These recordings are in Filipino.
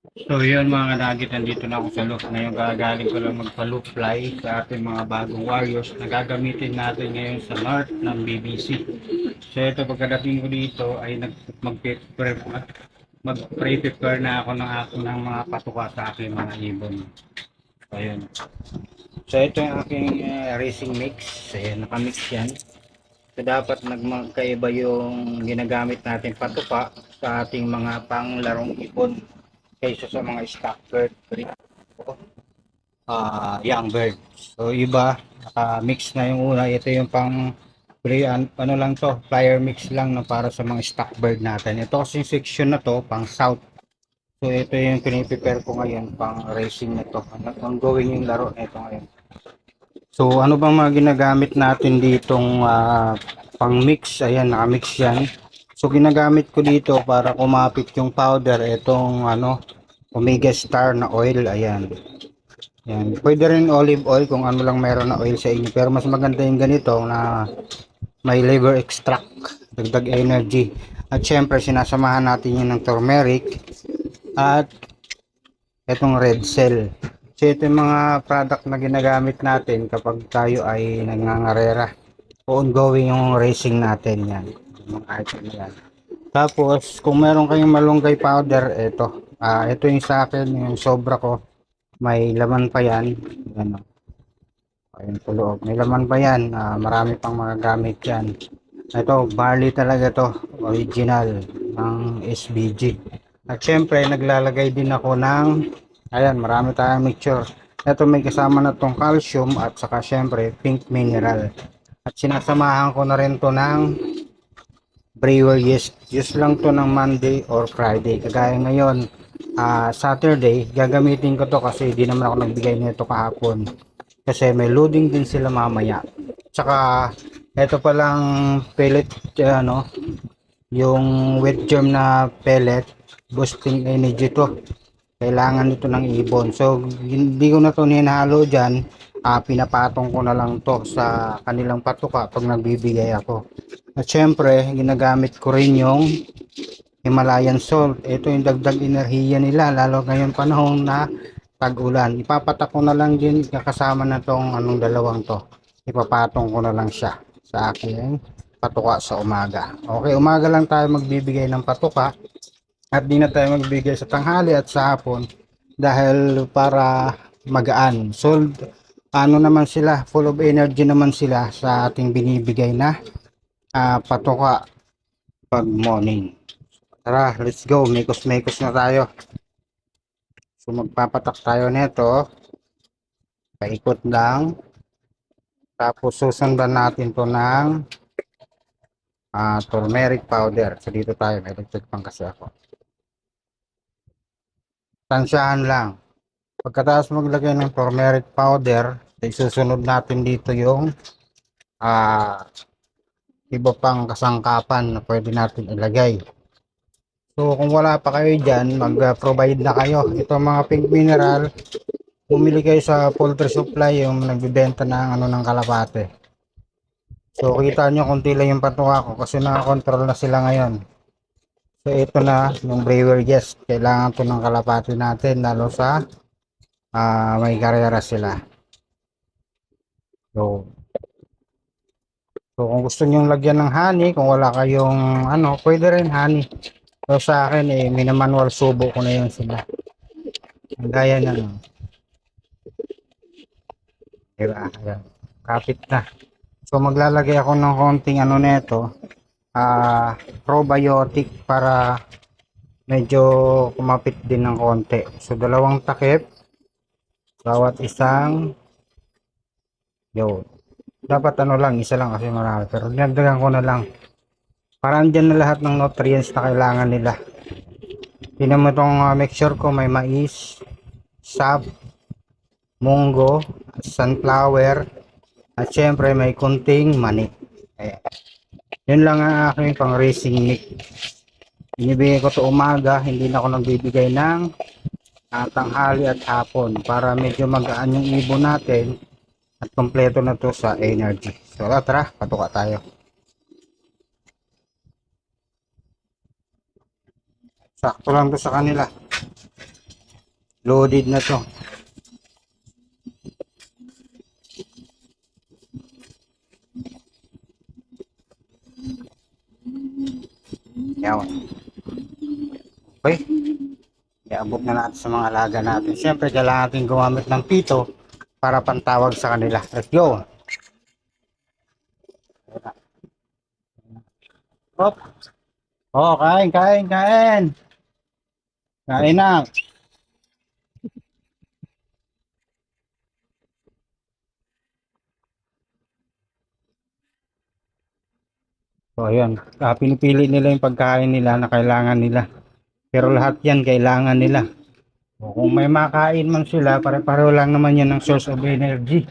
So yun mga kanagit, nandito na ako sa loop. Ngayon gagaling ko lang magpa-loop fly sa ating mga bagong Warriors na gagamitin natin ngayon sa North ng BBC. So ito pagkadating ko dito ay mag-prepare na ako ng mga patuka sa aking mga ibon. So ayun. So ito yung aking racing mix. Ayan, nakamix yan. So dapat magkaiba yung ginagamit natin patuka sa ating mga panglarong ibon kaysa sa mga stock bird, young bird. So iba, mix na yung una. Ito yung pang ano lang to, flyer mix lang na para sa mga stock bird natin. Ito kasi yung section na to, pang south. So ito yung piniprepare ko ngayon, pang racing na to. Ongoing yung laro nito ngayon. So ano bang mga ginagamit natin ditong pang mix? Ayan, naka-mix yan. So ginagamit ko dito para kumapit yung powder, itong Omega Star na oil. Ayan. Yan. Pwede rin olive oil kung ano lang meron na oil sa inyo. Pero mas maganda yung ganito na may liver extract, dagdag energy. At syempre sinasamahan natin yun ng turmeric at itong red cell. So ito yung mga product na ginagamit natin kapag tayo ay nangangarera o ongoing yung racing natin. Yan, yung mga item na yan. Tapos kung meron kayong malunggay powder, ito yung sa akin, yung sobra ko, may laman pa yan. Ano, ayun po loob, may laman pa yan. Marami pang magagamit yan. Ito barley talaga to, original ng SBG. At syempre naglalagay din ako ng, ayan, marami tayong mixture. Ito may kasama na tong calcium at saka syempre pink mineral. At sinasamahan ko na rin to ng brewer yeast. Use lang to ng Monday or Friday. Kagaya ngayon, Saturday, gagamitin ko to kasi di naman ako nagbigay nito kahapon. Kasi may loading din sila mamaya. Tsaka, ito palang pellet, yung wet germ na pellet, boosting energy to. Kailangan nito ng ibon. So, hindi ko na to ninalo dyan. Pinapatong ko na lang to sa kanilang patuka pag nagbibigay ako. At syempre, ginagamit ko rin yung Himalayan salt. Ito yung dagdag enerhiya nila, lalo ngayon panahon na tag-ulan. Ipapatak ko na lang din kasama na tong dalawang to. Ipapatong ko na lang siya sa aking patuka sa umaga. Okay, umaga lang tayo magbibigay ng patuka at di na tayo magbibigay sa tanghali at sa hapon dahil para magaan. So, ano naman sila, full of energy naman sila sa ating binibigay na patuka pag morning. Tara, let's go. Mekos-mekos na tayo. So, magpapatak tayo nito. Paikot lang. Tapos, susundan natin to ng turmeric powder. So, dito tayo. May dagdag pang kasi ako. Tansyahan lang. Pagkatapos maglagay ng turmeric powder, isusunod natin dito yung iba pang kasangkapan na pwede natin ilagay. So kung wala pa kayo dyan, mag-provide na kayo. Ito mga pink mineral, bumili kayo sa poultry supply yung nagbibenta ng kalapate. So kita nyo konti lang yung patuka ko kasi nakakontrol na sila ngayon. So ito na yung brewer yes, kailangan to ng kalapate natin lalo sa may karera sila. So kung gusto nyo lagyan ng honey, kung wala kayong pwede rin honey. So sa akin minamanual subo ko na yun sila. Gaya na diba? Ayan. Kapit na. So maglalagay ako ng konting nito, probiotic para medyo kumapit din ng konti. So dalawang takip bawat isang. Yo. Dapat lang, isa lang kasi marami. Pero dinagdagan ko na lang. Para andyan na lahat ng nutrients na kailangan nila. Tingnan mo itong mixture ko, may mais, sap, munggo, sunflower, at syempre may kunting mani. Ayan. Yun lang ang aking pang racing mix. Binibigay ko to umaga, hindi na ako nagbibigay ng tanghali at hapon para medyo magaan yung ibon natin at kompleto na to sa energy. So tara, patuka tayo. Sakto lang to sa kanila. Loaded na to. Yan. Okay. Iabot na natin sa mga alaga natin. Siyempre, kailangan natin gumamit ng pito para pantawag sa kanila. Let's go. Hop. Oh, kain, kain, kain. Kain na. So, ayan. Pinipili nila yung pagkain nila na kailangan nila. Pero lahat yan kailangan nila. So, kung may makain man sila, pare-pareho lang naman yan ng source of energy.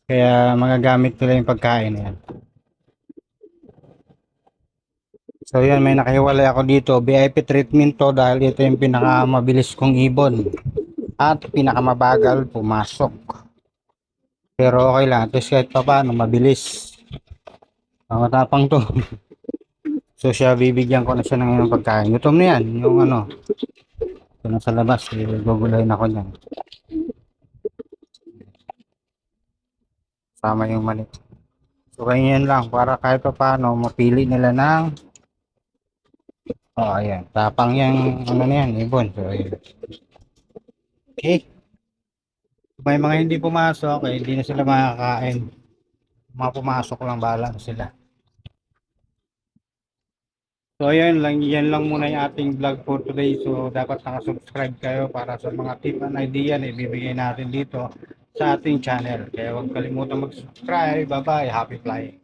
Kaya magagamit nila yung pagkain na yan. So yan, may nakahiwalay ako dito. VIP treatment to dahil ito yung pinakamabilis kong ibon. At pinakamabagal pumasok. Pero okay lang. At least kahit pa paano, mabilis. Matapang to. So siya, bibigyan ko na siya ng inyong pagkain. Gutom na yan. Yung ano. Ito na sa labas. Gugulayin ako niyan. Sama yung mani. So ganyan lang. Para kahit pa paano, mapili nila ng ayan. Tapang yung ano na yan, ibon. So ayan. Okay. May mga hindi pumasok, hindi na sila makakain. Mga pumasok lang, bahala sila. So ayan lang, yan lang muna yung ating vlog for today. So dapat nakasubscribe kayo para sa mga tip and idea na ibibigay natin dito sa ating channel. Kaya huwag kalimutan mag-subscribe. Bye bye, happy flying.